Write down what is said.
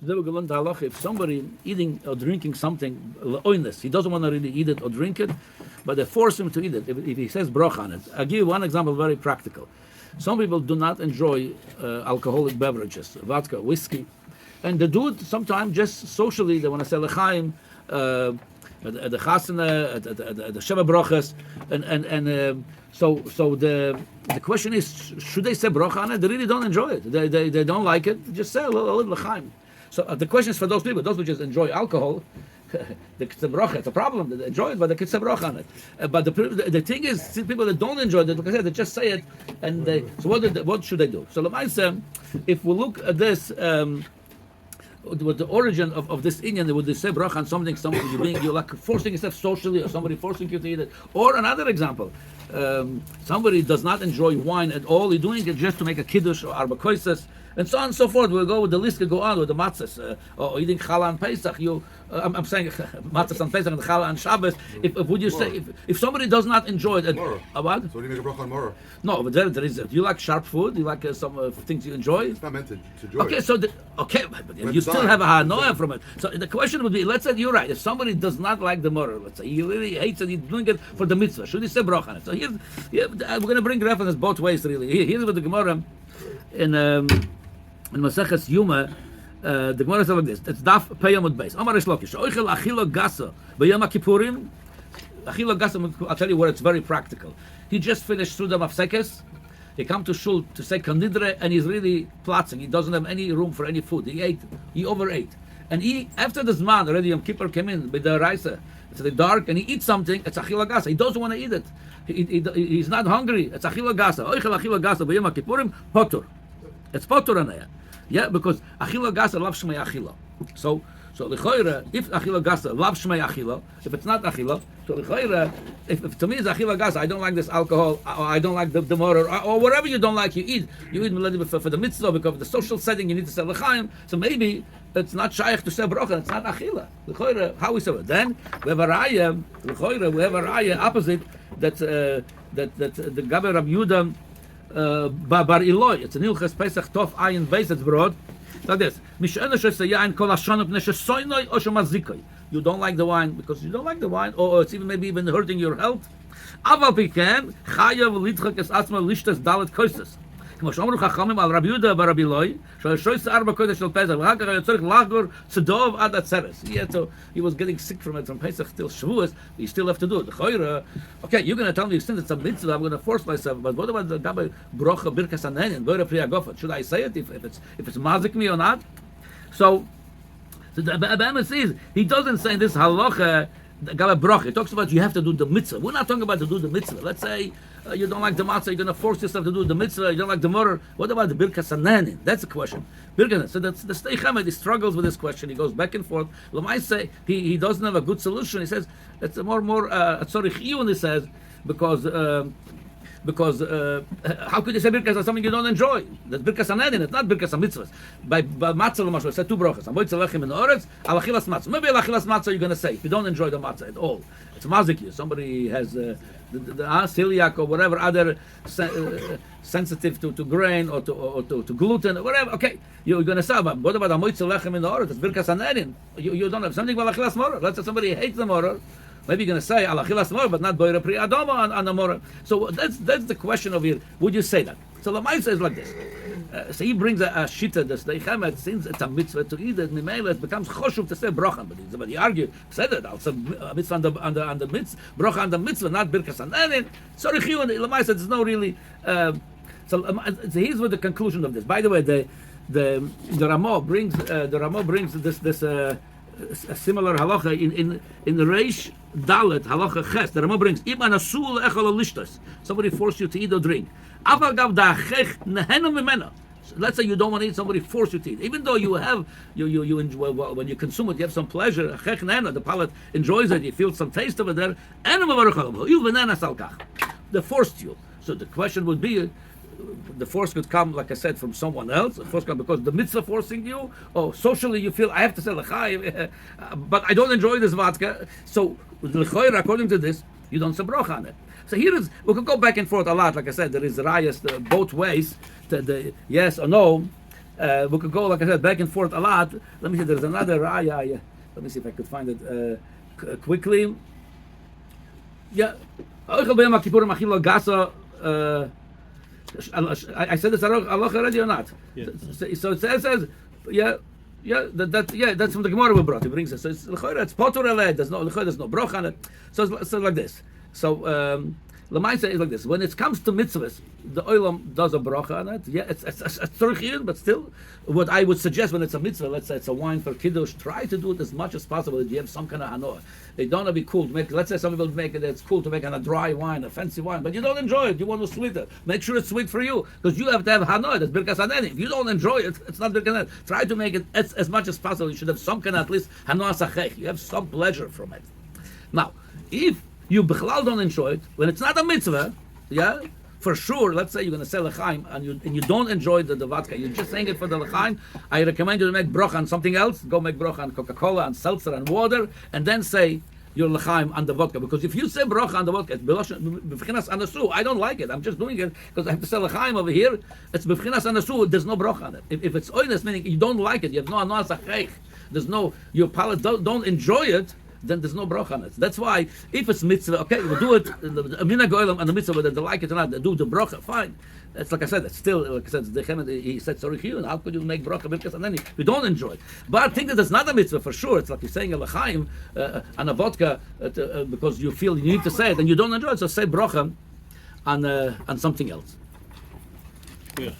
They were going to halacha if somebody eating or drinking something oinless, he doesn't want to really eat it or drink it, but they force him to eat it. If he says bracha on it, I'll give you one example, very practical. Some people do not enjoy alcoholic beverages, vodka, whiskey, and they do it sometimes just socially. They want to say lechaim at the chasana, at the sheva brachas, and so the question is, should they say bracha on it? They really don't enjoy it. They don't like it. Just say a little lechaim. So the question is for those people who just enjoy alcohol. The bracha, it's a problem. They enjoy it, but they could say bracha on it. But the thing is, people that don't enjoy it, like I said, they just say it, and so what should they do? So Lamaisa, if we look at this, with the origin of this Inyan, would they say bracha on something you're like forcing yourself socially, or somebody forcing you to eat it? Or another example, somebody does not enjoy wine at all. He's doing it just to make a kiddush or arba koises, and so on and so forth. We'll go with the list, could go on with the matzahs, or eating challah and Pesach. I'm saying matzahs and Pesach and challah and Shabbos. If would you say if somebody does not enjoy it, what? So do you make a bracha on Mora? No, but there is. Do you like sharp food? Do you like some things you enjoy? It's not meant to enjoy. Okay, so but you still have a hanoah from it. So the question would be: let's say you're right. If somebody does not like the Mora, let's say he really hates it, he's doing it for the mitzvah. Should he say bracha on it? So here we're going to bring reference both ways. Really, here's what the Gemara in Maseches Yuma, the Gemara says like this. It's daf peyamud beis. Amar Shlokish. Oichel achila gasa b'yom kippurim. Achila gasa. I'll tell you where it's very practical. He just finished through the mafsekes. He come to shul to say kanidre, and he's really platzing. He doesn't have any room for any food. He overate, and after the zman already Yom Kippur came in with the raisa. It's the dark, and he eats something. It's achila gasa. He doesn't want to eat it. He's not hungry. It's achila gasa. Oichel achila gasa b'yom kippurim potur. It's potur on there. Yeah, because achila gasa lav shmei achila. So l'choira, if achila gasa lav shmei achila, if it's not achila, so l'choira, if to me it's achila gasa, I don't like this alcohol, or I don't like the motor, or whatever you don't like, you eat for the mitzvah, because of the social setting, you need to say l'chaim. So maybe it's not shaykh to say bracha, it's not achila. L'choira, how we say it? Then we have a raya, l'choira, we have a raya opposite that the Gaber Rab Yehuda Bar Iloi. It's an Ilches Pesach Tov Ayin Beis. It's broad like this. You don't like the wine because you don't like the wine, or it's maybe even hurting your health. Aval piken chayav lidchak es atzma lishtas dalet koises. כמו שאומרו חכמים על רבי יהודה ורבי אלוי, ש-13 4 קודש של פסח, ואחר כך היה צריך לחגור צדוב עד עצרת. He was getting sick from it from Pesach till Shavuos, he still have to do it. Okay, you're going to tell me, since it's a mitzvah, I'm going to force myself, but what about the Gabe Brocha Birkas Hanenin, Goyra Priya Gofat? Should I say it if it's mazik me or not? So the Rebbe says, he doesn't say this halacha, Gabe Brocha. He talks about you have to do the mitzvah. We're not talking about to do the mitzvah. Let's say you don't like the matzah, you're going to force yourself to do the mitzvah, you don't like the motor. What about the birkas hananin? That's the question. So that's the Stei Chamed, he struggles with this question. He goes back and forth. Lamai say he doesn't have a good solution. He says it's a more tzorich iyun, he says, because how could you say birkas on something you don't enjoy? That's birkas hananin, it's not birkas mitzvahs. By matzah l'mashal, said two brachas. Avoid tzalechim in the oretz, al achilas matzah. Maybe al achilas matzah you're going to say if you don't enjoy the matzah at all. It's mazik. Somebody has the celiac or whatever other sensitive to grain or to gluten or whatever. Okay, you're going to say, but what about amoitz lechem in the oretz? It's birkas hananin. You don't have something about achilas morah. Let's say somebody hates the morah. Maybe you're going to say al achilas morah, but not boira pri adoma on the morah. So that's the question of here. Would you say that? So the Ma'aseh is like this. So he brings a shita, the Stei Chamed, since it's a mitzvah to eat it, it becomes choshuv to say bracha. But he argued, said it, also mitzvah on the mitzvah, bracha on the mitzvah, not birkas hananin. Sorry, chiyun, the Ma'aseh, there's no really. So here's what the conclusion of this. By the way, the Ramo brings this a similar halacha in Reish Dalet halacha Ches. The Ramo brings im anasul echol lishtas. Somebody forced you to eat or drink. Afal gav da'achech nehenu mimena. Let's say you don't want to eat, somebody forced you to eat. Even though you enjoy, well, when you consume it, you have some pleasure. Achech nehenu, the palate enjoys it, you feel some taste of it there. They forced you. So the question would be, the force could come, like I said, from someone else. The force comes because the mitzvah forcing you, or socially you feel I have to say l'chai, but I don't enjoy this vodka. So l'chai, according to this, you don't say bracha on it. So here is, we could go back and forth a lot. Like I said, there is rayas both ways, the yes or no. We could go, like I said, back and forth a lot. Let me see, there's another raya. Let me see if I could find it quickly. Yeah. I said this halacha already or not? Yes. So it says, that's from the Gemara we brought. He brings it. So it's potur eled. There's no bracha on it. So it's like this. So Lamaisa is like this. When it comes to mitzvahs, the olam does a bracha on it. Yeah, it's tzorich, but still, what I would suggest when it's a mitzvah, let's say it's a wine for kiddush, try to do it as much as possible that you have some kind of hanoah. They don't want to be cool to make. Let's say some people make it. It's cool to make a dry wine, a fancy wine, but you don't enjoy it. You want to sweet it. Make sure it's sweet for you because you have to have hanoah. That's birkas haneni. If you don't enjoy it, it's not birkas haneni. Try to make it as much as possible. You should have some kind of at least hanoah sachech. You have some pleasure from it. Now, if you bichlal don't enjoy it, when it's not a mitzvah, yeah, for sure, let's say you're going to sell l'chaim and you don't enjoy the vodka, you're just saying it for the l'chaim, I recommend you to make bracha on something else, go make bracha on Coca-Cola, and seltzer, and water, and then say your l'chaim on the vodka. Because if you say bracha on the vodka, it's b'fchinas anasu. I don't like it. I'm just doing it because I have to sell l'chaim over here. It's b'fchinas anasu. There's no bracha on it. If it's oinus, meaning you don't like it, you have no anah sachech, there's no, your palate don't enjoy it, then there's no bracha on it. That's why, if it's mitzvah, okay, we'll do it, Amina Goylam and the mitzvah, whether they like it or not, they do the bracha, fine. It's like I said, it's still, like I said, he said, sorry, how could you make bracha because and then you don't enjoy it? But I think that it's not a mitzvah for sure. It's like you're saying a l'chaim on a vodka because you feel you need to say it and you don't enjoy it, so say bracha on something else. Yeah.